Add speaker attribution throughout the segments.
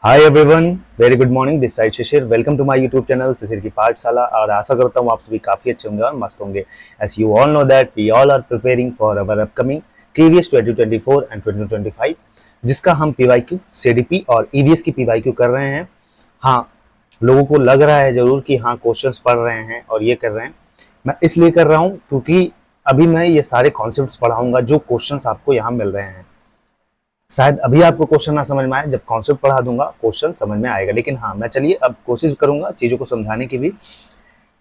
Speaker 1: Hi everyone, very good morning. This side Shishir, welcome to my YouTube channel Shishir की पाठशाला। और आशा करता हूँ आप सभी काफ़ी अच्छे होंगे और मस्त होंगे। As you all know that we all are preparing for our upcoming KVS 2024 and 2025, जिसका हम PYQ, CDP और EVS की PYQ कर रहे हैं। हाँ, लोगों को लग रहा है जरूर कि हाँ क्वेश्चंस पढ़ रहे हैं और ये कर रहे हैं। मैं इसलिए कर रहा हूँ क्योंकि अभी मैं ये सारे कॉन्सेप्ट्स पढ़ाऊंगा जो क्वेश्चंस आपको यहाँ मिल रहे हैं। शायद अभी आपको क्वेश्चन ना समझ में आए, जब कॉन्सेप्ट पढ़ा दूंगा क्वेश्चन समझ में आएगा। लेकिन हाँ, मैं चलिए अब कोशिश करूंगा चीज़ों को समझाने की भी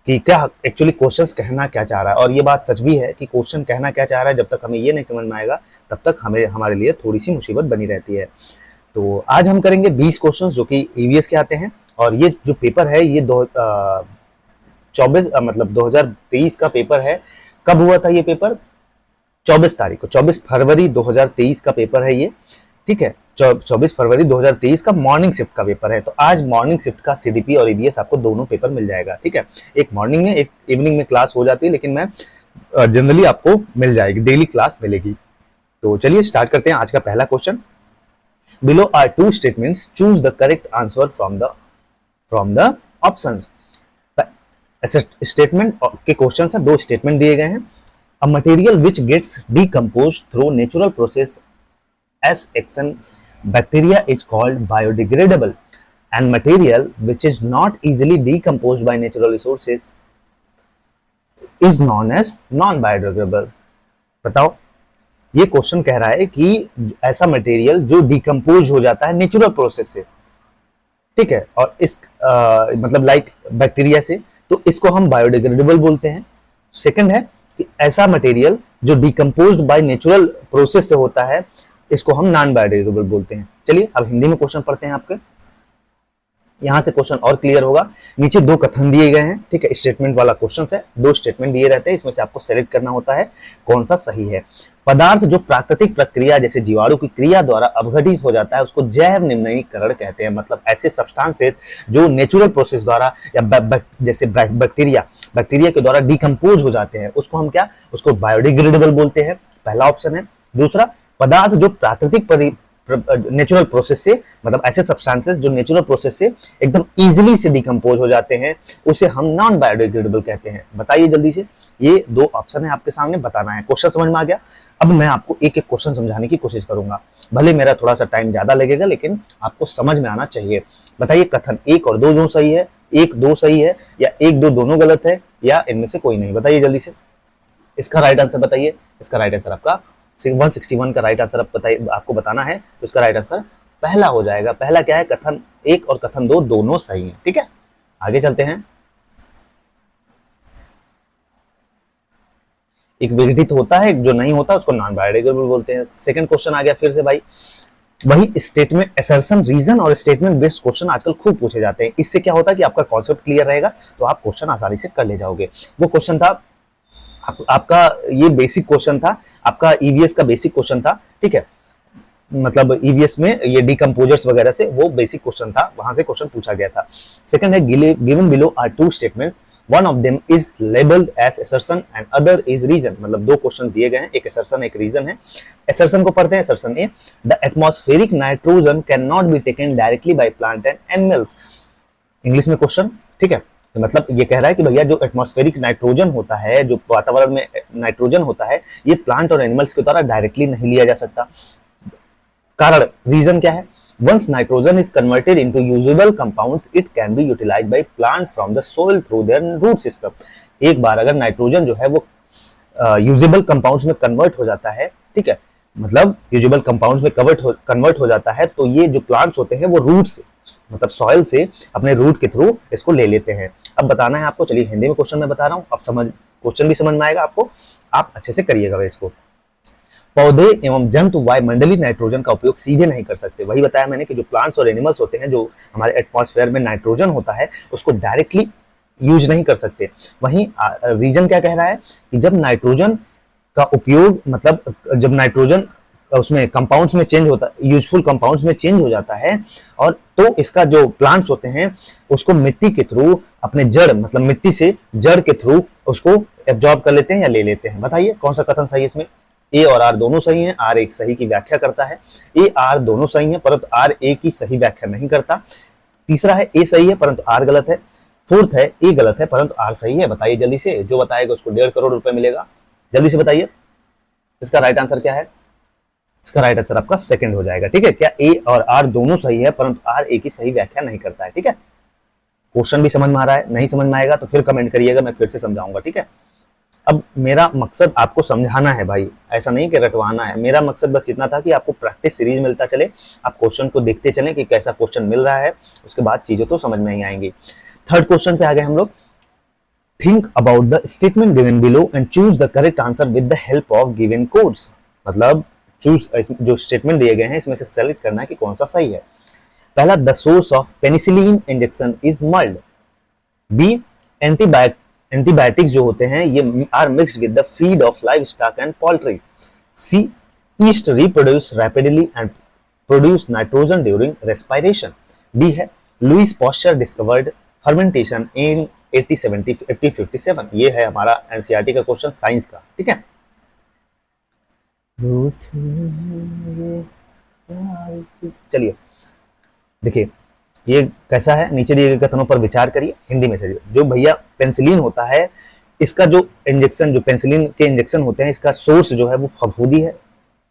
Speaker 1: कि क्या एक्चुअली क्वेश्चंस कहना क्या चाह रहा है। और ये बात सच भी है कि क्वेश्चन कहना क्या चाह रहा है, जब तक हमें ये नहीं समझ में आएगा तब तक हमें हमारे लिए थोड़ी सी मुसीबत बनी रहती है। तो आज हम करेंगे 20 क्वेश्चन जो कि EVS के आते हैं। और ये जो पेपर है ये 24 मतलब 2023 का पेपर है। कब हुआ था ये पेपर? 24 तारीख को, 24 फरवरी 2023 का पेपर है ये। ठीक है, 24 फरवरी 2023 का मॉर्निंग शिफ्ट का पेपर है। तो आज मॉर्निंग शिफ्ट का CDP और EVS आपको दोनों पेपर मिल जाएगा। ठीक है, एक मॉर्निंग में एक इवनिंग में क्लास हो जाती है, लेकिन मैं जनरली आपको मिल जाएगी, डेली क्लास मिलेगी। तो चलिए स्टार्ट करते हैं आज का पहला question. Below are two statements, choose the correct answer from the options. Statement के क्वेश्चन है, दो स्टेटमेंट दिए गए हैं। A material which gets decomposed through natural process as action bacteria is called biodegradable, and material which is not easily decomposed by natural resources is known as non-biodegradable। बताओ, ये question कह रहा है कि ऐसा मटेरियल जो डिकम्पोज हो जाता है नेचुरल प्रोसेस से, ठीक है, और इस मतलब लाइक बैक्टीरिया से, तो इसको हम बायोडिग्रेडेबल बोलते हैं। सेकंड है कि ऐसा मटेरियल जो डिकम्पोज्ड बाय नेचुरल प्रोसेस से होता है, इसको हम नॉन बायोडिग्रेडेबल बोलते हैं। चलिए अब हिंदी में क्वेश्चन पढ़ते हैं आपके, यहां से क्वेश्चन और क्लियर होगा। नीचे दो कथन दिए गए हैं, ठीक है, स्टेटमेंट वाला क्वेश्चन है। दो स्टेटमेंट दिए रहते हैं, इसमें से आपको सेलेक्ट करना होता है कौन सा सही है। पदार्थ जो प्राकृतिक प्रक्रिया जैसे जीवाणु की क्रिया द्वारा अपघटित हो जाता है उसको जैव निर्णयीकरण कहते हैं। मतलब ऐसे सब्सटेंसेस जो नेचुरल प्रोसेस द्वारा या जैसे बैक्टीरिया के द्वारा डिकम्पोज हो जाते हैं उसको हम क्या, उसको बायोडिग्रेडेबल बोलते हैं। पहला ऑप्शन है। दूसरा, पदार्थ जो प्राकृतिक नेचुरल प्रोसेस से, मतलब ऐसे सब्सटेंसेस जो नेचुरल प्रोसेस से एकदम इजीली से डिकम्पोज हो जाते हैं उसे हम नॉन बायोडिग्रेडेबल कहते हैं। बताइए जल्दी से, ये दो ऑप्शन है आपके सामने, बताना है। क्वेश्चन समझ में आ गया? अब मैं आपको एक एक क्वेश्चन समझाने की कोशिश करूंगा, भले मेरा थोड़ा सा टाइम ज्यादा लगेगा लेकिन आपको समझ में आना चाहिए। बताइए, कथन एक और दो सही है, एक दो सही है, या एक दो दोनों गलत है, या इनमें से कोई नहीं? बताइए जल्दी से, इसका राइट आंसर बताइए। इसका राइट आंसर आपका 161 का राइट आंसर आपको बताना है, तो इसका राइट आंसर पहला हो जाएगा। पहला क्या है? कथन एक और कथन दो दोनों सही हैं। ठीक है, आगे चलते हैं। एक विघटित होता है, जो नहीं होता उसको नॉन बायोडिग्रेडेबल बोलते हैं। सेकंड क्वेश्चन आ गया फिर से भाई, वही स्टेटमेंट असर्शन, रीजन और स्टेटमेंट बेस्ड क्वेश्चन आजकल खूब पूछे जाते हैं। इससे क्या होता है कि आपका कॉन्सेप्ट क्लियर रहेगा, तो आप क्वेश्चन आसानी से कर ले जाओगे। वो क्वेश्चन था आपका, ये बेसिक क्वेश्चन था आपका, EVS का बेसिक क्वेश्चन था। ठीक है, मतलब EVS में ये डिकम्पोजर्स वगैरह से वो बेसिक क्वेश्चन था, वहां से क्वेश्चन पूछा गया था। सेकंड है, given below are two statements, one of them is labelled as assertion and other is reason. मतलब दो क्वेश्चंस दिए गए हैं, एक असर्शन एक रीजन है। असर्शन को पढ़ते हैं। Assertion A, the atmospheric nitrogen can not be taken directly by plant and animals. English में क्वेश्चन, ठीक है, तो मतलब ये कह रहा है कि भैया जो एटमॉस्फेरिक नाइट्रोजन होता है, जो वातावरण में नाइट्रोजन होता है, ये प्लांट और एनिमल्स के द्वारा डायरेक्टली नहीं लिया जा सकता। कारण, रीजन क्या है? Once nitrogen is converted into usable compounds it can be utilised by plant from the soil through their root system. एक बार अगर नाइट्रोजन जो है वो यूजेबल कंपाउंड्स में कन्वर्ट हो जाता है, ठीक है, मतलब यूजेबल कंपाउंड्स में कन्वर्ट हो जाता है, तो ये जो प्लांट्स होते हैं वो रूट से, मतलब सॉइल से अपने रूट के थ्रू इसको ले लेते हैं। अब बताना है आपको, चलिए हिंदी में क्वेश्चन मैं बता रहा हूँ, अब समझ, क्वेश्चन भी समझ में आएगा आपको, आप अच्छे से करिएगा इसको। पौधे एवं जंतु वायुमंडलीय नाइट्रोजन का उपयोग सीधे नहीं कर सकते। वही बताया मैंने कि जो प्लांट्स और एनिमल्स होते हैं, जो हमारे एटमॉस्फेयर में नाइट्रोजन होता है उसको डायरेक्टली यूज नहीं कर सकते। वहीं रीजन क्या कह रहा है कि जब नाइट्रोजन का उपयोग, मतलब जब नाइट्रोजन उसमें कंपाउंड्स में चेंज होता है, यूजफुल कंपाउंड्स में चेंज हो जाता है, और तो इसका जो प्लांट्स होते हैं उसको मिट्टी के थ्रू अपने जड़, मतलब मिट्टी से जड़ के थ्रू उसको एब्जॉर्ब कर लेते हैं या ले लेते हैं। बताइए कौन सा कथन सही है इसमें? ए और आर दोनों सही हैं, आर एक सही की व्याख्या करता है। ए आर दोनों सही हैं परंतु आर ए की सही व्याख्या नहीं करता। तीसरा है ए सही है परंतु आर गलत है। फोर्थ है ए गलत है परंतु आर सही है। बताइए जल्दी से, जो बताएगा उसको 1.5 करोड़ रुपए मिलेगा। जल्दी से बताइए इसका राइट आंसर क्या है। इसका राइट आंसर आपका सेकंड हो जाएगा। ठीक है, क्या ए और आर दोनों सही है परंतु आर ए की सही व्याख्या नहीं करता है। ठीक है, क्वेश्चन भी समझ में आ रहा है? नहीं समझ में आएगा तो फिर कमेंट करिएगा, मैं फिर से समझाऊंगा। ठीक है, अब मेरा मकसद आपको समझाना है भाई, ऐसा नहीं कि रटवाना है। मेरा मकसद बस इतना था कि आपको प्रैक्टिस सीरीज मिलता चले, आप क्वेश्चन को देखते चलें कि कैसा क्वेश्चन मिल रहा है, उसके बाद चीजें तो समझ में ही आएंगी। थर्ड क्वेश्चन पे आ गए हम लोग। Think about the statement given below and choose the correct answer with the help of given codes. मतलब चूज, जो स्टेटमेंट दिए गए हैं इसमें से सेलेक्ट करना है कि कौन सा सही है। पहला, the source of penicillin injection is mould. B, antibiotics जो होते हैं ये are mixed with the feed of livestock and poultry. C, yeast reproduce rapidly and produce nitrogen during respiration. D है, Louis Pasteur discovered fermentation in 1857। ये है हमारा NCERT का question science का। ठीक है, चलिए देखिए ये कैसा है, नीचे दिए गए कथनों पर विचार करिए, हिंदी में चलिए। जो भैया पेंसिलिन होता है, इसका जो इंजेक्शन, जो पेंसिलिन के इंजेक्शन होते हैं, इसका सोर्स जो है वो फफूंदी है,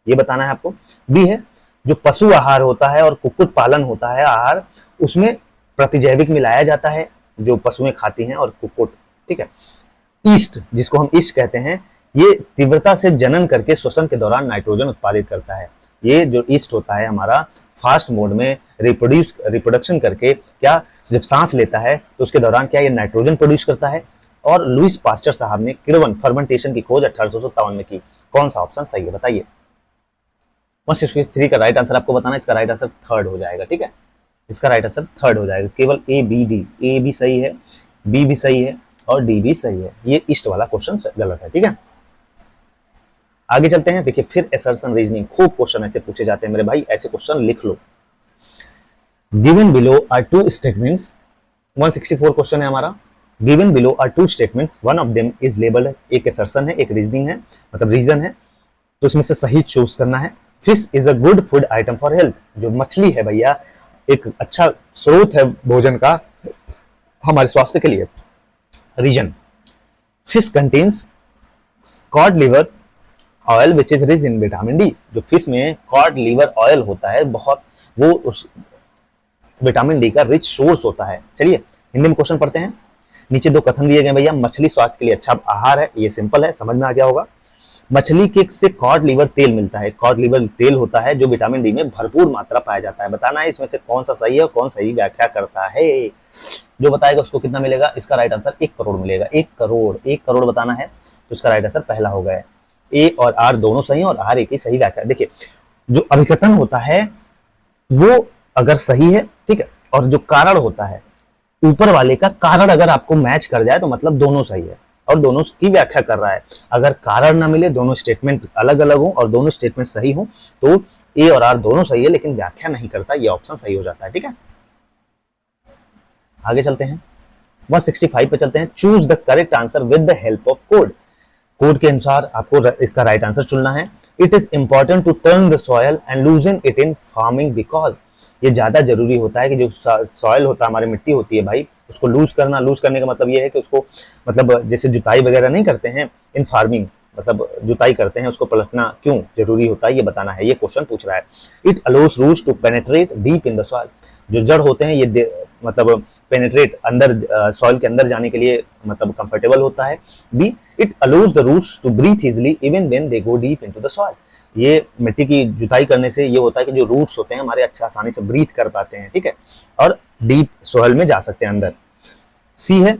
Speaker 1: ये बताना है आपको। बी है, जो पशु आहार होता है और कुक्कुट पालन होता है आहार, उसमें प्रतिजैविक मिलाया जाता है जो पशुएं खाती हैं और कुक्कुट। ठीक है, ईस्ट, जिसको हम ईस्ट कहते हैं, ये तीव्रता से जनन करके श्वसन के दौरान नाइट्रोजन उत्पादित करता है। ये जो ईस्ट होता है हमारा फास्ट मोड में रिप्रोडक्शन करके क्या, जब सांस लेता है तो उसके दौरान क्या ये नाइट्रोजन प्रोड्यूस करता है। और लुइस पास्चर साहब ने किण्वन फर्मेंटेशन की खोज 1857 में की। कौन सा ऑप्शन सही है बताइए। 163 का राइट आंसर आपको बताना है, इसका राइट आंसर थर्ड हो जाएगा। ठीक है, इसका राइट आंसर थर्ड हो जाएगा। केवल ए बी डी, ए भी सही है, बी भी सही है और डी भी सही है। ये ईस्ट वाला क्वेश्चन गलत है। ठीक है, आगे चलते हैं। देखिए फिर असर्शन रीजनिंग, खूब क्वेश्चन ऐसे पूछे जाते हैं मेरे भाई, ऐसे क्वेश्चन लिख लो। Given below are two statements, 164 question है हमारा। Given below are two statements, one of them is labelled, एक असर्शन है एक रीजनिंग है, मतलब रीजन है, तो इसमें से सही चूज करना है। Fish is a good food item for health, जो मछली है भैया एक अच्छा स्रोत है भोजन का हमारे स्वास्थ्य के लिए। Reason, fish contains cod liver oil which is rich in vitamin D. जो फिश में कॉड लिवर ऑयल होता है बहुत, वो उस विटामिन डी का रिच सोर्स होता है। चलिए हिंदी में क्वेश्चन पढ़ते हैं। नीचे दो कथन दिए गए भैया, मछली स्वास्थ्य के लिए अच्छा आहार है, ये सिंपल है, समझ में आ गया होगा। मछली के से कॉड लिवर तेल मिलता है, कॉड लिवर तेल होता है जो विटामिन डी में भरपूर मात्रा पाया जाता है। बताना है इसमें से कौन सा सही है और कौन सही व्याख्या करता है। जो बताएगा उसको कितना मिलेगा, इसका राइट आंसर 1 करोड़ मिलेगा। 1 करोड़, 1 करोड़ बताना है, तो इसका राइट आंसर पहला हो गया। ए और आर दोनों सही और आर ए की सही व्याख्या। देखिए जो अभिकथन होता है वो अगर सही है, ठीक है, और जो कारण होता है ऊपर वाले का कारण अगर आपको मैच कर जाए तो मतलब दोनों सही है और दोनों की व्याख्या कर रहा है। अगर कारण ना मिले, दोनों स्टेटमेंट अलग अलग हो और दोनों स्टेटमेंट सही हो, तो ए और आर दोनों सही है लेकिन व्याख्या नहीं करता, ये ऑप्शन सही हो जाता है। ठीक है, आगे चलते हैं, 165 पे चलते हैं। Choose the correct answer with the help of code. Code के अनुसार आपको इसका राइट आंसर चुनना है। It is important to turn the soil and loosen it in farming because, ये ज्यादा जरूरी होता है कि जो सॉयल होता है, हमारी मिट्टी होती है भाई, उसको लूज करना। लूज करने का मतलब ये है कि उसको, मतलब जैसे जुताई वगैरह नहीं करते हैं इन फार्मिंग, मतलब जुताई करते हैं, उसको पलटना क्यों जरूरी होता है ये बताना है, ये क्वेश्चन पूछ रहा है। It allows roots to penetrate deep in the soil, जो जड़ होते हैं ये मतलब पेनेट्रेट अंदर सॉइल के अंदर जाने के लिए मतलब कंफर्टेबल होता है। B, it allows the roots to breathe easily even when they go deep into the soil, ये मिट्टी की जुताई करने से ये होता है कि जो रूट्स होते हैं हमारे अच्छा आसानी से ब्रीथ कर पाते हैं, ठीक है, और डीप सॉइल में जा सकते हैं अंदर। सी है,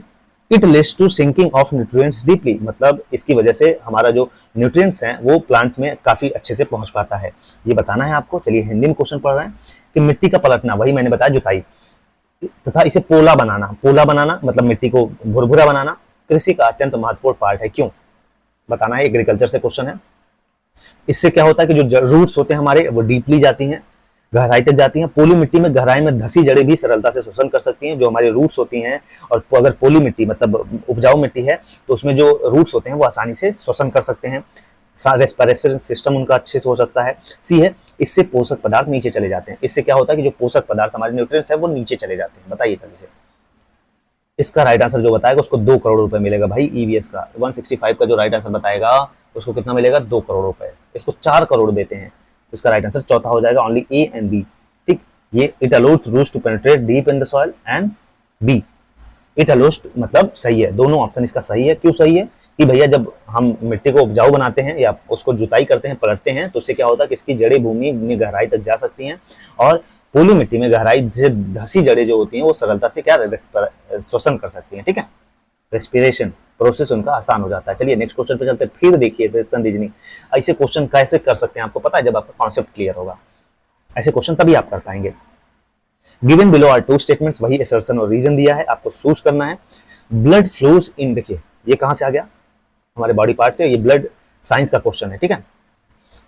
Speaker 1: it leads to sinking of nutrients deeply, मतलब इसकी वजह से हमारा जो न्यूट्रिएंट्स हैं वो प्लांट्स में काफी अच्छे से पहुंच पाता है, ये बताना है आपको। चलिए हिंदी में क्वेश्चन पढ़ रहे हैं कि मिट्टी का पलटना, वही मैंने बताया जुताई, तथा इसे पोला बनाना, पोला बनाना मतलब मिट्टी को भुरभुरा बनाना कृषि का अत्यंत महत्वपूर्ण पार्ट है, क्यों बताना है, एग्रीकल्चर से क्वेश्चन है। इससे क्या होता है कि जो रूट्स होते हैं हमारे वो डीपली जाती हैं, गहराई तक जाती हैं। पोली मिट्टी में गहराई में धसी जड़ें भी सरलता से शोषण कर सकती हैं जो हमारी रूट्स होती हैं, और अगर पोली मिट्टी मतलब उपजाऊ मिट्टी है तो उसमें जो रूट्स होते हैं वो आसानी से शोषण कर सकते हैं। रेस्पिरेशन सिस्टम उनका अच्छे से हो सकता है। सी है, इससे पोषक पदार्थ नीचे चले जाते हैं। इससे क्या होता है कि जो पोषक पदार्थ हमारे न्यूट्रिएंट्स है वो नीचे चले जाते हैं। बताइए जल्दी से। इसका राइट आंसर जो बताएगा उसको 2 करोड़ रुपए मिलेगा भाई। ईवीएस का 165 का जो राइट आंसर बताएगा उसको कितना मिलेगा? 2 करोड़ रुपए। इसको 4 करोड़ देते हैं तो इसका राइट आंसर चौथा हो जाएगा, ओनली ए एंड बी। ठीक, ये it allows roots to penetrate deep in the soil and B it allows, मतलब सही है। दोनों ऑप्शन इसका सही है। क्यों सही है? कि भैया जब हम मिट्टी को उपजाऊ बनाते हैं या उसको जुताई करते हैं, पलटते हैं, तो उससे क्या होता है कि इसकी जड़ें भूमि में गहराई तक जा सकती हैं और पोली मिट्टी में गहराई से धसी जड़ें जो होती हैं वो सरलता से क्या श्वसन कर सकती हैं। ठीक है, रेस्पिरेशन प्रोसेस उनका आसान हो जाता है। चलिए नेक्स्ट क्वेश्चन पे चलते हैं। फिर देखिए सजेशन रीजनिंग, ऐसे क्वेश्चन कैसे कर सकते हैं आपको पता है जब आपका कॉन्सेप्ट क्लियर होगा। ऐसे क्वेश्चन तभी आप कर पाएंगे। गिवन बिलो आर 2 स्टेटमेंट्स, वही असर्शन और रीजन दिया है, आपको चूज करना है। ब्लड फ्लोज इन, देखिए ये कहां से आ गया? हमारे बॉडी पार्ट से। ये ब्लड साइंस का क्वेश्चन है। ठीक है,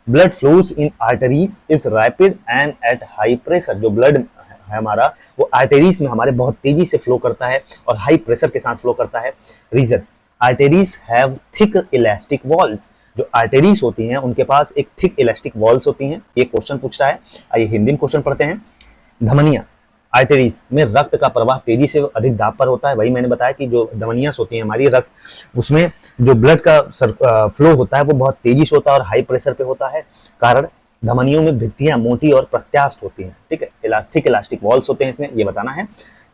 Speaker 1: blood flows in arteries is rapid and at high pressure. जो ब्लड है हमारा वो आर्टरीज में हमारे बहुत तेजी से फ्लो करता है और हाई प्रेशर के साथ फ्लो करता है। Reason, arteries have thick elastic walls. जो आर्टरीज होती हैं उनके पास एक थिक इलास्टिक वॉल्स होती हैं। ये क्वेश्चन पूछता है। आइए हिंदी में क्वेश्चन पढ़ते हैं। धमनियां, आर्टरीज में रक्त का प्रवाह तेजी से अधिक दाब पर होता है। वही मैंने बताया कि जो धमनियां होती हैं हमारी रक्त, उसमें जो ब्लड का फ्लो होता है वो बहुत तेजी से होता है और हाई प्रेशर पे होता है। कारण, धमनियों में भित्तियां मोटी और प्रत्यास्थ होती हैं। ठीक है, इलास्टिक इलास्टिक वॉल्स होते हैं इसमें, ये बताना है।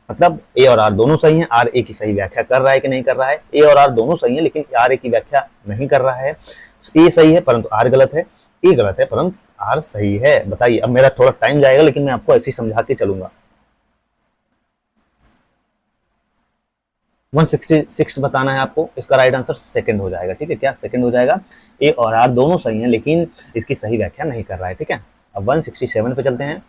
Speaker 1: मतलब ए और आर दोनों सही हैं। आर ए की सही व्याख्या कर रहा है कि नहीं कर रहा है? ए और आर दोनों सही है लेकिन आर ए की व्याख्या नहीं कर रहा है। ए सही है परंतु आर गलत है, ए गलत है परंतु आर सही है। बताइए, अब मेरा थोड़ा टाइम जाएगा लेकिन मैं आपको ऐसे ही समझा के चलूंगा। 166 बताना है आपको। इसका राइट आंसर सेकंड हो जाएगा। ठीक है, क्या सेकंड हो जाएगा? ए और आर दोनों सही हैं लेकिन इसकी सही व्याख्या नहीं कर रहा है। ठीक है, अब 167 पे चलते हैं।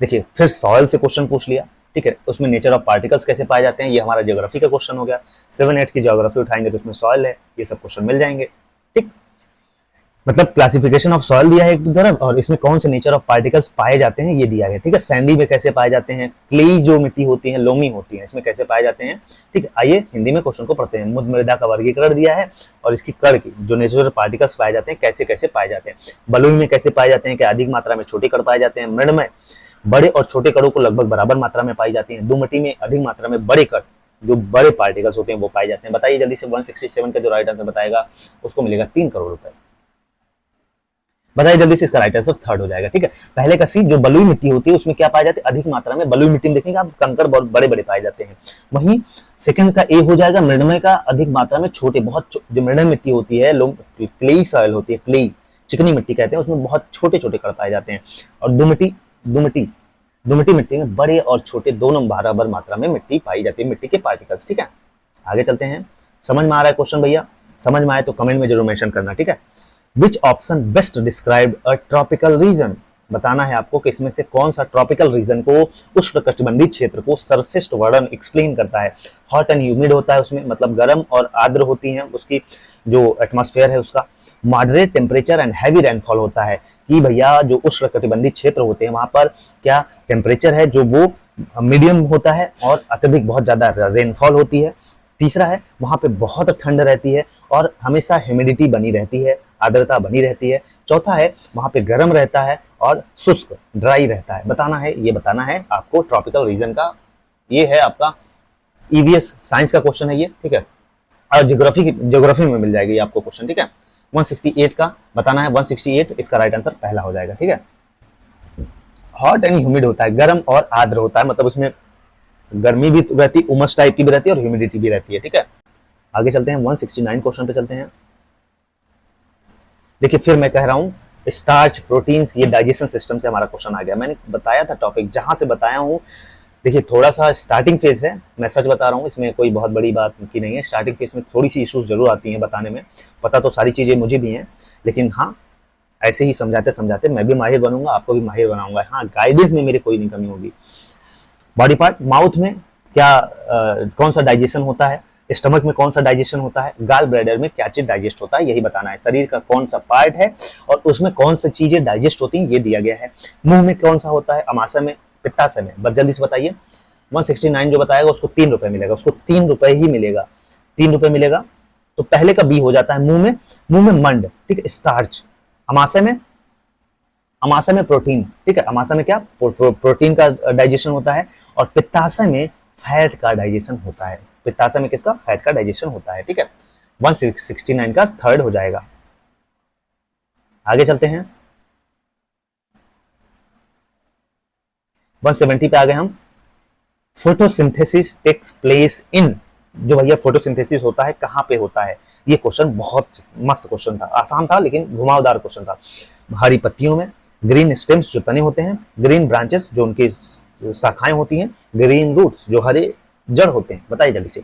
Speaker 1: देखिए फिर सॉइल से क्वेश्चन पूछ लिया। ठीक है, उसमें नेचर ऑफ पार्टिकल्स कैसे पाए जाते हैं, ये हमारा ज्योग्राफी का क्वेश्चन हो गया। 7-8 की ज्योग्राफी उठाएंगे तो उसमें सॉइल है, ये सब क्वेश्चन मिल जाएंगे। ठीक, मतलब क्लासिफिकेशन ऑफ सॉइल दिया है एक तरफ और इसमें कौन से नेचर ऑफ पार्टिकल्स पाए जाते हैं ये दिया गया। ठीक है, सैंडी में कैसे पाए जाते हैं, क्लेई जो मिट्टी होती है, लोमी होती है, इसमें कैसे पाए जाते हैं। ठीक है, आइए हिंदी में क्वेश्चन को पढ़ते हैं। मुद्र मृदा का वर्गीकरण दिया है और इसकी कण की जो नेचुरल पार्टिकल्स पाए जाते हैं कैसे कैसे पाए जाते हैं। बलुई में कैसे पाए जाते हैं कि अधिक मात्रा में छोटे कण पाए जाते हैं। मृण में बड़े और छोटे कणों को लगभग बराबर मात्रा में पाई जाती है। दुमटी में अधिक मात्रा में बड़े कण जो बड़े पार्टिकल्स होते हैं वो पाए जाते हैं। बताइए जल्दी से। 167 का जो राइट आंसर बताएगा उसको मिलेगा 3 करोड़ रुपए। बताइए जल्दी से। इसका राइट आंसर थर्ड हो जाएगा। ठीक है, पहले का सी जो बलुई मिट्टी होती है उसमें क्या पाए जाते हैं? अधिक मात्रा में। बलुई मिट्टी में देखेंगे आप कंकड़ बहुत बड़े बड़े पाए जाते हैं। वहीं सेकंड का ए हो जाएगा, मृणमय का अधिक मात्रा में छोटे, बहुत जो मृणमय मिट्टी होती है, लोग क्लेई सॉइल होती है, क्लेई चिकनी मिट्टी कहते हैं, उसमें बहुत छोटे छोटे कण पाए जाते हैं। और दुमटी मिट्टी में बड़े और छोटे दोनों बराबर मात्रा में मिट्टी पाई जाती है, मिट्टी के पार्टिकल्स। ठीक है, आगे चलते हैं। समझ में आ रहा है क्वेश्चन भैया? समझ में आए तो कमेंट में जरूर मेंशन करना। ठीक है, which option best describe a tropical region. बताना है आपको कि इसमें से कौन सा ट्रॉपिकल रीजन को, उष्णकटिबंधीय क्षेत्र को सर्वश्रेष्ठ वर्णन एक्सप्लेन करता है। हॉट एंड ह्यूमिड होता है उसमें, मतलब गर्म और आर्द्र होती हैं उसकी जो एटमॉस्फेयर है उसका। Moderate temperature and heavy rainfall होता है कि भैया जो उष्णकटिबंधीय क्षेत्र होते हैं वहां पर क्या टेम्परेचर है जो वो मीडियम होता है और अत्यधिक बहुत ज्यादा रेनफॉल होती है। तीसरा है वहां पे बहुत ठंड रहती है और हमेशा ह्यूमिडिटी बनी रहती है, आर्द्रता बनी रहती है। चौथा है वहां पे गर्म रहता है और शुष्क ड्राई रहता है। बताना है, ये बताना है आपको ट्रॉपिकल रीजन का। ये है आपका ईवीएस साइंस का क्वेश्चन है ये। ठीक है, और ज्योग्राफी में मिल जाएगी आपको क्वेश्चन। ठीक है, 168 का बताना है। 168 इसका राइट आंसर पहला हो जाएगा। ठीक है, हॉट एंड ह्यूमिड होता है, गर्म और आर्द्र होता है, मतलब उसमें गर्मी भी रहती है, उमस टाइप की भी रहती है और ह्यूमिडिटी भी रहती है। ठीक है, आगे चलते हैं। 169 क्वेश्चन पे चलते हैं। देखिए फिर मैं कह रहा हूं स्टार्च, प्रोटीन्स, ये डाइजेशन सिस्टम से हमारा क्वेश्चन आ गया। मैंने बताया था टॉपिक जहां से बताया हूं। देखिए थोड़ा सा स्टार्टिंग फेज है, मैं सच बता रहा हूँ, इसमें कोई बहुत बड़ी बात की नहीं है। स्टार्टिंग फेज में थोड़ी सी इश्यूज जरूर आती हैं बताने में, पता तो सारी चीजें मुझे भी हैं, लेकिन हाँ ऐसे ही समझाते समझाते मैं भी माहिर बनूंगा, आपको भी माहिर बनाऊंगा। हाँ, गाइडेंस में मेरी कोई नहीं कमी होगी। बॉडी पार्ट, माउथ में क्या कौन सा डाइजेशन होता है, स्टमक में कौन सा डाइजेशन होता है, गाल ब्लैडर में क्या चीज डाइजेस्ट होता है, यही बताना है। शरीर का कौन सा पार्ट है और उसमें कौन सी चीजें डाइजेस्ट होती हैं ये दिया गया है। मुंह में कौन सा होता है, अमाशय में, पित्ताशय में। बस जल्दी से बताइए। 169 जो बताएगा उसको 3 रुपए मिलेगा, उसको 3 रुपए ही मिलेगा। ₹3 मिलेगा। तो पहले का बी हो जाता है मुंह में मंड, ठीक है, स्टार्च। अमाशय में प्रोटीन, ठीक है, अमाशय में क्या प्रोटीन का डाइजेशन होता है, और पित्ताशय में फैट का डाइजेशन होता है। पित्ताशय में किसका? फैट का डाइजेशन होता है, ठीक है। 169 का थर्ड हो जाएगा। आगे चलते हैं, 170 पे आ गए हम। फोटोसिंथेसिस टेक्स प्लेस इन, जो भैया फोटोसिंथेसिस होता है कहाँ पे होता है? ये क्वेश्चन बहुत मस्त क्वेश्चन था, आसान था लेकिन घुमावदार क्वेश्चन था। हरी पत्तियों में, ग्रीन स्टेम्स जो तने होते हैं, ग्रीन ब्रांचेस जो उनकी शाखाएं होती हैं, ग्रीन रूट्स जो हरे जड़ होते हैं। बताइए जल्दी से,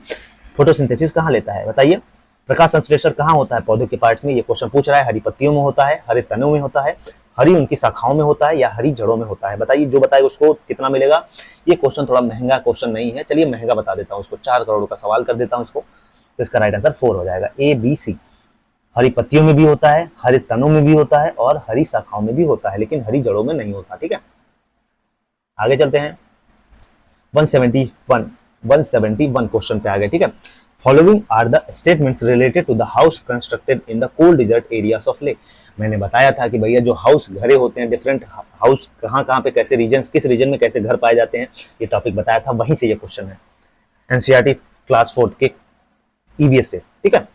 Speaker 1: फोटोसिंथेसिस कहाँ लेता है? बताइए। प्रकाश संश्लेषण कहाँ होता है? पौधों के पार्ट्स में। ये क्वेश्चन पूछ रहा है। हरी पत्तियों में होता है, हरे तनों में होता है, हरी उनकी शाखाओं में होता है, या हरी जड़ों में होता है? बताइए, जो बताएगा उसको कितना मिलेगा? ये क्वेश्चन थोड़ा महंगा क्वेश्चन नहीं है, चलिए महंगा बता देता हूँ उसको, 4 करोड़ का सवाल कर देता हूँ इसको। तो इसका राइट आंसर 4 हो जाएगा, ए बी सी। हरी पत्तियों में भी होता है, हरे तनों में भी होता है, और हरी शाखाओं में भी होता है, लेकिन हरी जड़ों में नहीं होता, ठीक है। आगे चलते हैं, 171 क्वेश्चन पे आ गए, ठीक है। Following are the statements related to the house constructed in the cold desert areas of Leh. मैंने बताया था कि भैया जो हाउस घरे होते हैं, डिफरेंट हाउस कहाँ कहाँ पे कैसे रीजन, किस रीजन में कैसे घर पाए जाते हैं, ये टॉपिक बताया था, वहीं से ये क्वेश्चन है, एनसीईआरटी क्लास 4 के ईवीएस से, ठीक है।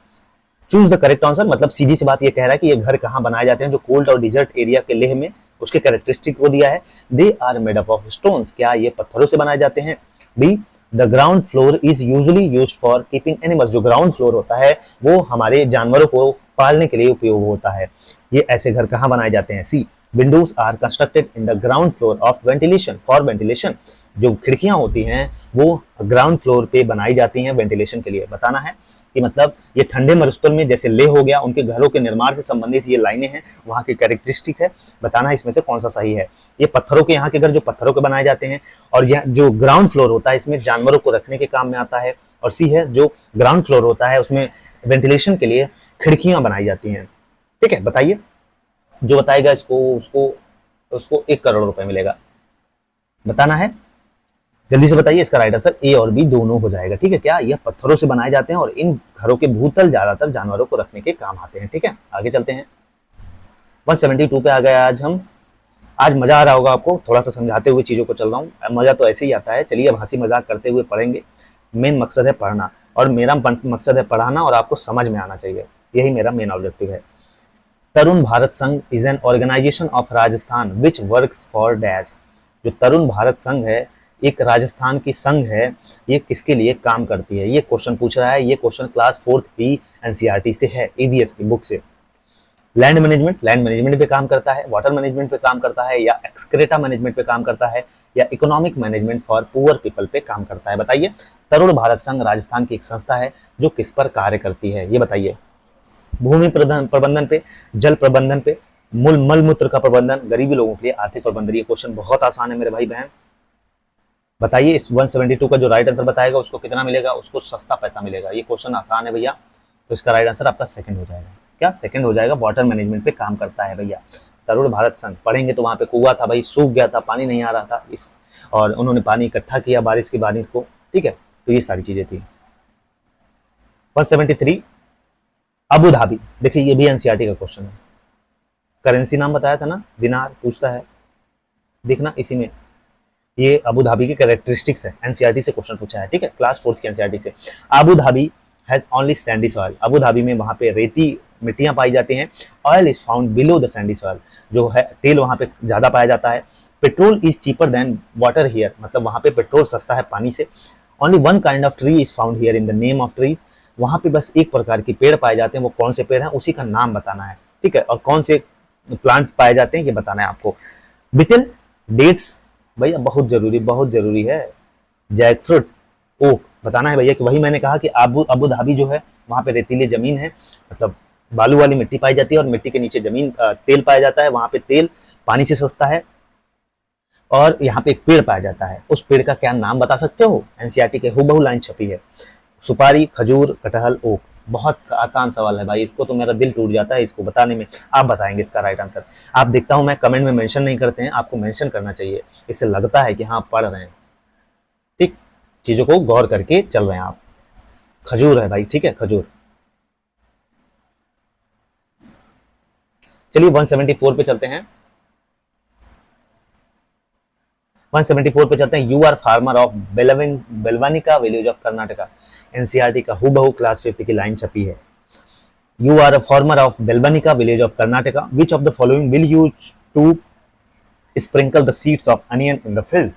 Speaker 1: चूज द करेक्ट आंसर, मतलब सीधी सी बात ये कह रहा है कि ये घर कहाँ बनाए जाते हैं, जो कोल्ड और डिजर्ट एरिया के लेह में, उसके कैरेक्टरिस्टिक को दिया है। They are made up of stones, क्या ये पत्थरों से बनाए जाते हैं? B, the ground floor is usually used for keeping animals, जो ग्राउंड फ्लोर होता है वो हमारे जानवरों को पालने के लिए उपयोग होता है। ये ऐसे घर कहाँ बनाए जाते हैं? C, windows are constructed in the ground floor of ventilation, for ventilation, जो खिड़कियां होती हैं वो ग्राउंड फ्लोर पे बनाई जाती हैं वेंटिलेशन के लिए। बताना है कि मतलब ये ठंडे मरुस्थल में जैसे ले हो गया, उनके घरों के निर्माण से संबंधित ये लाइनें हैं, वहां की कैरेक्टरिस्टिक है। बताना है इसमें से कौन सा सही है। ये पत्थरों के, यहाँ के घर जो पत्थरों के बनाए जाते हैं, और यह जो ग्राउंड फ्लोर होता है इसमें जानवरों को रखने के काम में आता है। और सी है, जो ग्राउंड फ्लोर होता है उसमें वेंटिलेशन के लिए खिड़कियां बनाई जाती हैं, ठीक है। बताइए, जो बताएगा इसको उसको उसको 1 करोड़ रुपए मिलेगा। बताना है, जल्दी से बताइए। इसका राइट आंसर ए और बी दोनों हो जाएगा, ठीक है। क्या यह पत्थरों से बनाए जाते हैं, और इन घरों के भूतल ज्यादातर जानवरों को रखने के काम आते हैं, ठीक है। आगे चलते हैं, 172 पे आ गए आज हम। आज मजा आ रहा होगा आपको, थोड़ा सा समझाते हुए चीजों को चल रहा हूँ, मजा तो ऐसे ही आता है। चलिए अब हंसी मजाक करते हुए पढ़ेंगे। मेन मकसद है पढ़ना, और मेरा मकसद है पढ़ाना, और आपको समझ में आना चाहिए, यही मेरा मेन ऑब्जेक्टिव है। Tarun Bharat Sangh is an organisation of Rajasthan which works for dash. जो तरुण भारत संघ है, एक राजस्थान की संघ है, ये किसके लिए काम करती है? ये क्वेश्चन पूछ रहा है। ये क्वेश्चन क्लास 4th की एनसीईआरटी से है, ईवीएस की बुक से। लैंड मैनेजमेंट पे काम करता है, वाटर मैनेजमेंट पे काम करता है, या एक्सक्रेटा मैनेजमेंट पे काम करता है, या economic management for poor people पे काम करता है? बताइए। तरुण भारत संघ राजस्थान की एक संस्था है जो किस पर कार्य करती है, ये बताइए। भूमि प्रबंधन पे, जल प्रबंधन पे, मल मूत्र का प्रबंधन, गरीबी लोगों के लिए आर्थिक प्रबंधन। ये क्वेश्चन बहुत आसान है मेरे भाई बहन। बताइए, इस 172 का जो राइट आंसर बताएगा उसको कितना मिलेगा? उसको सस्ता पैसा मिलेगा। ये क्वेश्चन आसान है भैया, तो इसका राइट आंसर आपका सेकंड हो जाएगा। क्या सेकंड हो जाएगा? वाटर मैनेजमेंट पे काम करता है भैया तरुण भारत संघ। पढ़ेंगे तो वहां पे कुआं था भाई, सूख गया था, पानी नहीं आ रहा था, इस और उन्होंने पानी इकट्ठा किया बारिश को, ठीक है। तो ये सारी चीजें थी। 173, अबू धाबी। देखिए ये भी एनसीईआरटी का क्वेश्चन है। करेंसी नाम बताया था ना, दिनार पूछता है, देखना इसी में ये अबू धाबी की कैरेक्टरिस्टिक्स है, एनसीईआरटी से क्वेश्चन पूछा है, ठीक है, क्लास 4th की एनसीईआरटी से। Abu Dhabi has only Sandy soil. Abu Dhabi में वहां पे रेती मिट्टियां पाई जाती हैं। Oil is found below the Sandy soil, जो है तेल वहां पे ज्यादा पाया जाता है। Petrol is cheaper than water here, मतलब वहां पे पेट्रोल सस्ता है पानी से। Only one kind of tree is found here in the name of trees. वहां पे बस एक प्रकार के पेड़ पाए जाते हैं, वो कौन से पेड़ हैं उसी का नाम बताना है, ठीक है। और कौन से प्लांट्स पाए जाते हैं ये बताना है आपको। बिटल, डेट्स भैया बहुत जरूरी है। जैक फ्रूट, ओक बताना है भैया, कि वही मैंने कहा कि अबू धाबी जो है वहां पे रेतीली जमीन है, मतलब बालू वाली मिट्टी पाई जाती है, और मिट्टी के नीचे जमीन तेल पाया जाता है। वहां पे तेल पानी से सस्ता है, और यहाँ पे एक पेड़ पाया जाता है, उस पेड़ का क्या नाम बता सकते हो? एनसीईआरटी के हूबहू लाइन छपी है। सुपारी, खजूर, कटहल, ओक। बहुत आसान सवाल है भाई, इसको तो मेरा दिल टूट जाता है इसको बताने में। आप बताएंगे इसका राइट आंसर। आप देखता हूं मैं कमेंट में मेंशन नहीं करते हैं, आपको मेंशन करना चाहिए, इससे लगता है कि हाँ पढ़ रहे हैं, ठीक, चीजों को गौर करके चल रहे हैं आप। खजूर है भाई, ठीक है, खजूर। चलिए 174 पे चलते हैं। 174 पे चलते हैं। You are farmer of Belvanika village of Karnataka. NCERT का हूबहू क्लास 5 की लाइन छपी है। You are a farmer of Belvanika village of Karnataka, which of the following will use to sprinkle the seeds of onion in the field?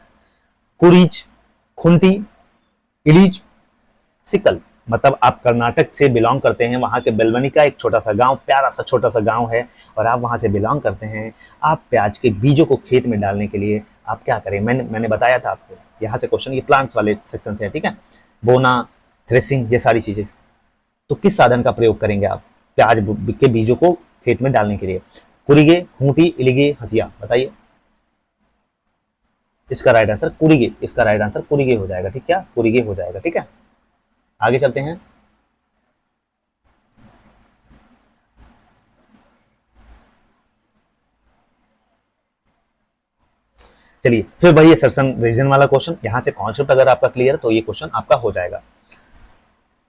Speaker 1: कुरीज, खुंटी, इलीज, sickle. मतलब आप कर्नाटक से बिलोंग करते हैं, वहां के बेलवनिका एक छोटा सा गांव, प्यारा सा छोटा सा गांव है, और आप वहां से बिलोंग करते हैं। आप प्याज के बीजों को खेत में डालने के लिए आप क्या करें? मैंने बताया था आपको, यहाँ से क्वेश्चन, ये प्लांट्स वाले सेक्शन से है, ठीक है, बोना, थ्रेसिंग, ये सारी चीजें। तो किस साधन का प्रयोग करेंगे आप प्याज के बीजों को खेत में डालने के लिए? कुरिगे, खूंटी, इलिगे, हसिया, बताइए। इसका राइट आंसर कुरिगे, इसका राइट आंसर कुरिगे हो जाएगा, ठीक है, कुरिगे हो जाएगा, ठीक है। आगे चलते हैं। चलिए फिर वही असर्शन रीजन वाला क्वेश्चन, यहां से कॉन्सेप्ट अगर आपका क्लियर तो ये क्वेश्चन आपका हो जाएगा।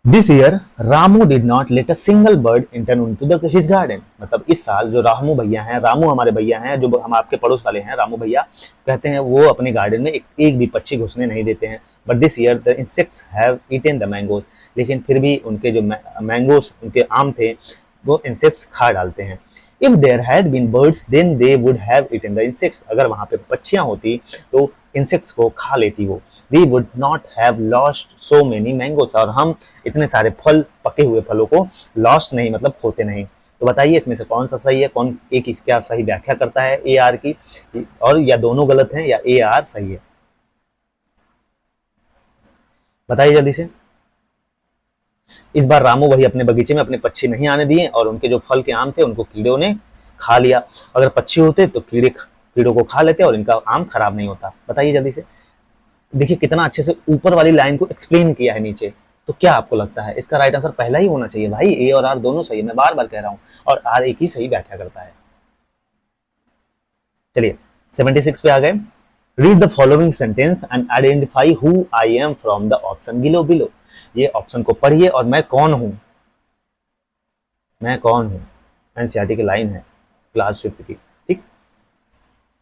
Speaker 1: This year Ramu did not let a single bird inter into the his garden. मतलब इस साल जो रामू भैया हैं, रामू हमारे भैया हैं, जो हम आपके पड़ोस वाले हैं, रामू भैया कहते हैं वो अपने गार्डन में एक भी पक्षी घुसने नहीं देते हैं। But this year the insects have eaten the mangoes. लेकिन फिर भी उनके जो मैंगोज, उनके आम थे, वो इंसेक्ट्स खा डालते हैं। If there had been birds then they would have eaten the insects. अगर वहां पे पक्षियां होती तो इंसेक्ट्स को खा लेती वो। We would not have lost so many mangoes. और हम इतने सारे फल, पके हुए फलों को लॉस्ट नहीं, मतलब खोते नहीं। तो बताइए इसमें से कौन सा सही है, कौन एक इसका सही व्याख्या करता है ए आर की, और या दोनों गलत हैं या ए आर सही है? बताइए जल्दी से। इस बार रामू वही अपने बगीचे में अपने पक्षी नहीं आने दिए, और उनके जो फल के आम थे उनको कीड़ों ने खा लिया। अगर पक्षी होते तो कीड़ों को खा लेते और इनका आम खराब नहीं होता। बताइए जल्दी से। देखिए कितना अच्छे से ऊपर वाली लाइन को एक्सप्लेन किया है नीचे। तो क्या आपको लगता है इसका राइट आंसर पहला ही होना चाहिए? भाई ए और आर दोनों सही है, मैं बार बार कह रहा हूं, और आर एक ही सही व्याख्या करता है। चलिए 76 पे आ गए। Read the following sentence and identify who I am from the option below below. ये ऑप्शन को पढ़िए और मैं कौन हूं, मैं कौन हूं, एनसीईआरटी की लाइन है क्लास 5 की, ठीक।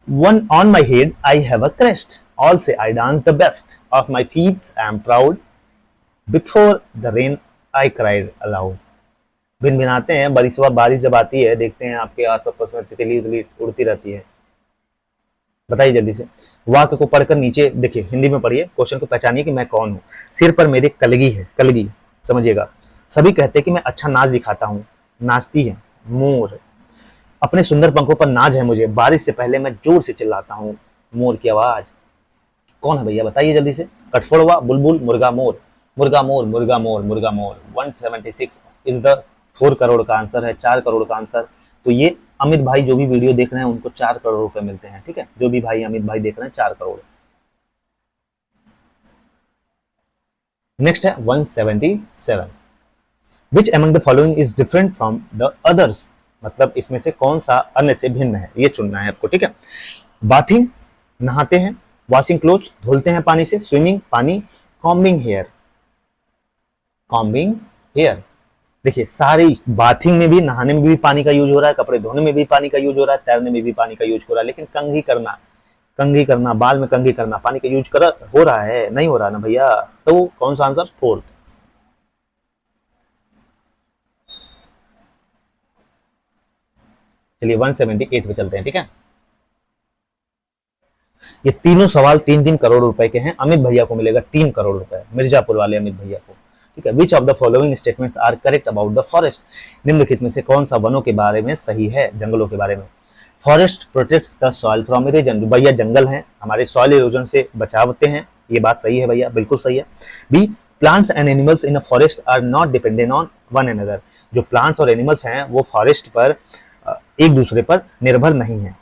Speaker 1: One on my head I have a crest, all say I dance the best, of my feets I am proud, before the rain I cried aloud. भिनभिनाते हैं, बड़ी सुबह बारिश जब आती है देखते हैं आपके आस पास में तितली उतली उड़ती रहती है। बताइए जल्दी से। वाक्य को पढ़कर नीचे देखिए, हिंदी में पढ़िए, क्वेश्चन को पहचानिए कि मैं कौन हूँ। सिर पर मेरे कलगी है, कलगी समझिएगा। सभी कहते हैं कि मैं अच्छा नाच दिखाता हूँ, नाचती है मोर। अपने सुंदर पंखों पर नाज है मुझे, बारिश से पहले मैं जोर से चिल्लाता हूँ, मोर की आवाज। कौन है भैया बताइए जल्दी से। कठफोड़वा, बुलबुल, मुर्गा मोर। मुर्गा मोर, मुर्गा मोर, मुर्गा मोर। 176 इज द 4 करोड़ का आंसर है, 4 करोड़ का आंसर। तो ये अमित भाई जो भी वीडियो देख रहे हैं उनको 4 करोड़ रुपए मिलते हैं, ठीक है, जो भी भाई अमित भाई देख रहे हैं 4 करोड़। नेक्स्ट है 177। Which among the following is different from the others. मतलब इसमें से कौन सा अन्य से भिन्न है, ये चुनना है आपको, ठीक है। बाथिंग, नहाते हैं। वॉशिंग क्लोथ, धुलते हैं पानी से। स्विमिंग, पानी। Combing hair, combing hair. देखिए सारी, बाथिंग में भी, नहाने में भी पानी का यूज हो रहा है, कपड़े धोने में भी पानी का यूज हो रहा है, तैरने में भी पानी का यूज हो रहा है, लेकिन कंघी करना, कंघी करना, बाल में कंघी करना पानी का यूज कर हो रहा है? नहीं हो रहा ना भैया। तो कौन सा आंसर? फोर्थ। चलिए 178 पे चलते हैं, ठीक है। ये तीनों सवाल 3-3 करोड़ रुपए के हैं। अमित भैया को मिलेगा 3 करोड़ रुपए, मिर्जापुर वाले अमित भैया को, ठीक है। Which of the following statements are correct about the forest. निम्नलिखित में से कौन सा वनों के बारे में सही है, जंगलों के बारे में? Forest protects the soil from erosion. भैया जंगल हैं हमारे सॉइल इरोजन से बचावते हैं, ये बात सही है भैया, बिल्कुल सही है। B, plants and animals in a forest are not dependent on one another. जो प्लांट्स और एनिमल्स हैं वो फॉरेस्ट पर एक दूसरे पर निर्भर नहीं है।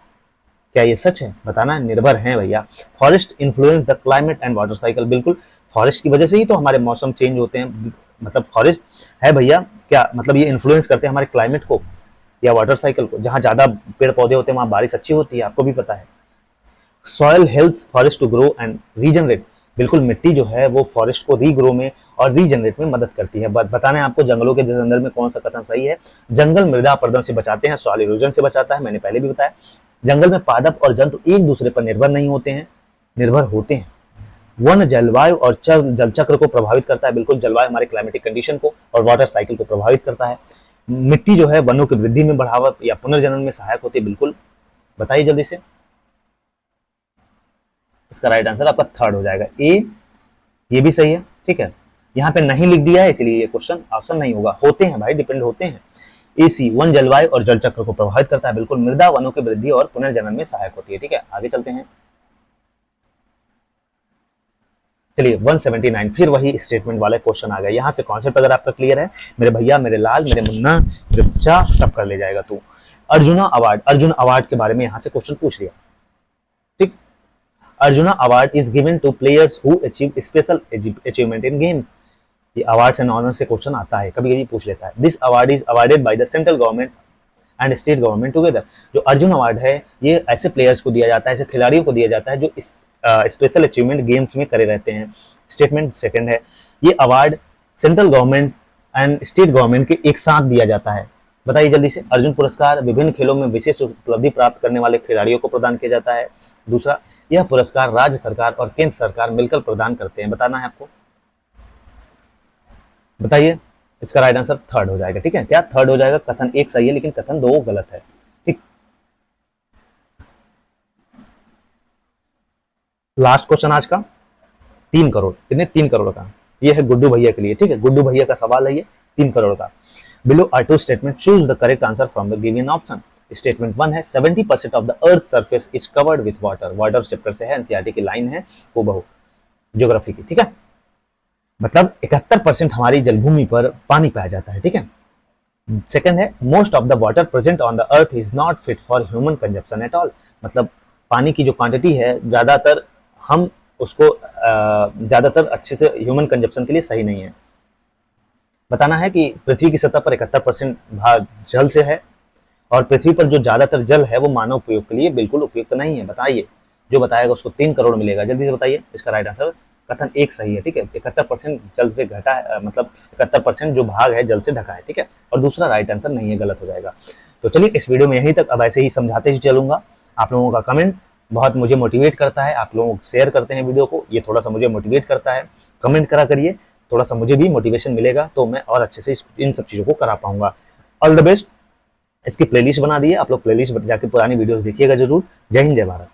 Speaker 1: क्या ये सच है? बताना। निर्भर हैं भैया। Forest influence the climate and water cycle. बिल्कुल, फॉरेस्ट की वजह से ही तो हमारे मौसम चेंज होते हैं। मतलब फॉरेस्ट है भैया, क्या मतलब ये इन्फ्लुएंस करते हैं हमारे क्लाइमेट को या वाटर साइकिल को। जहां ज्यादा पेड़ पौधे होते हैं वहां बारिश अच्छी होती है, आपको भी पता है। Soil helps forest to grow and regenerate. बिल्कुल मिट्टी जो है वो फॉरेस्ट को रीग्रो में और रीजनरेट में मदद करती है। बताना है आपको जंगलों के संदर्भ में कौन सा कथन सही है। जंगल मृदा अपरदन से बचाते हैं, सॉइल इरोजन से बचाता है, मैंने पहले भी बताया। जंगल में पादप और जंतु एक दूसरे पर निर्भर नहीं होते हैं, निर्भर होते हैं। वन जलवायु और जल चक्र को प्रभावित करता है, बिल्कुल जलवायु हमारे क्लाइमेटिक कंडीशन को और वाटर साइकिल को प्रभावित करता है। मिट्टी जो है वनों की वृद्धि में बढ़ावा या पुनर्जनन में सहायक होती है, बिल्कुल। बताइए जल्दी से। इसका राइट आंसर आपका थर्ड हो जाएगा ए, ये भी सही है, ठीक है। यहाँ पे नहीं लिख दिया है इसलिए ये क्वेश्चन ऑप्शन नहीं होगा। होते हैं भाई, डिपेंड होते हैं। एसी वन जलवायु और जल चक्र को प्रभावित करता है, बिल्कुल। मृदा वनों की वृद्धि और पुनर्जनन में सहायक होती है, ठीक है। आगे चलते हैं। चलिए 179, फिर वही स्टेटमेंट वाले क्वेश्चन आ गए। यहाँ से कॉन्सेप्ट अगर आपका क्लियर है, मेरे भैया, मेरे लाल, मेरे मुन्ना, मेरे बच्चा, सब कर ले जाएगा तू। अर्जुना अवार्ड, अर्जुन अवार्ड के बारे में यहाँ से क्वेश्चन पूछ लिया, ठीक। Arjuna award is given two players who achieve special achievement in games. ये अवार्ड्स एंड ऑनर से क्वेश्चन आता है, कभी कभी पूछ लेता है। This award is awarded by the central government and state government together. जो अर्जुन अवार्ड है ये ऐसे प्लेयर्स को दिया जाता है, ऐसे खिलाड़ियों को दिया जाता है जो स्पेशल अचीवमेंट गेम्स में करे रहते हैं। स्टेटमेंट सेकंड है, ये award central government and state government के एक साथ दिया जाता है। बताइए जल्दी से। अर्जुन पुरस्कार विभिन्न खेलों में विशेष उपलब्धि प्राप्त करने वाले खिलाड़ियों को प्रदान किया जाता है। दूसरा, यह पुरस्कार राज्य सरकार और केंद्र सरकार मिलकर प्रदान करते हैं। बताना है आपको, बताइए। इसका राइट आंसर थर्ड हो जाएगा, ठीक है। क्या थर्ड हो जाएगा? कथन एक सही है लेकिन कथन दो गलत है, ठीक। लास्ट क्वेश्चन आज का, 3 करोड़, कितने? 3 करोड़ का। ये है गुड्डू भैया के लिए, ठीक है। गुड्डू भैया का सवाल है ये 3 करोड़ का। Below are two statement, choose the correct answer from the given option. Statement 1 है 70% of the earth surface is covered with water. Water chapter से है, एनसीईआरटी की लाइन है वो बहु ज्योग्राफी की, ठीक है। मतलब 71% हमारी जलभूमि पर पानी पाया जाता है, ठीक है। सेकंड है most of the water present on the earth is not fit for human consumption at all. मतलब पानी की जो क्वांटिटी है ज्यादातर हम उसको ज्यादातर अच्छे से ह्यूमन कंजप्शन के लिए सही नहीं है। बताना है कि पृथ्वी की सतह पर 71% भाग जल से है और पृथ्वी पर जो ज्यादातर जल है वो मानव उपयोग के लिए बिल्कुल उपयुक्त नहीं है। बताइए, जो बताएगा उसको 3 करोड़ मिलेगा। जल्दी से बताइए। इसका राइट आंसर कथन एक सही है, ठीक है। 71% जल से घटा है, मतलब 71% जो भाग है जल से ढका है, ठीक है। और दूसरा राइट आंसर नहीं है, गलत हो जाएगा। तो चलिए इस वीडियो में यहीं तक। अब ऐसे ही समझाते ही चलूंगा। आप लोगों का कमेंट बहुत मुझे मोटिवेट करता है, आप लोग शेयर करते हैं वीडियो को, ये थोड़ा सा मुझे मोटिवेट करता है। कमेंट करा करिए, थोड़ा सा मुझे भी मोटिवेशन मिलेगा तो मैं और अच्छे से इन सब चीज़ों को करा पाऊंगा। All the best. इसकी प्लेलिस्ट बना दी है, आप लोग प्लेलिस्ट जाके पुरानी वीडियोस देखिएगा जरूर। जय हिंद, जय भारत।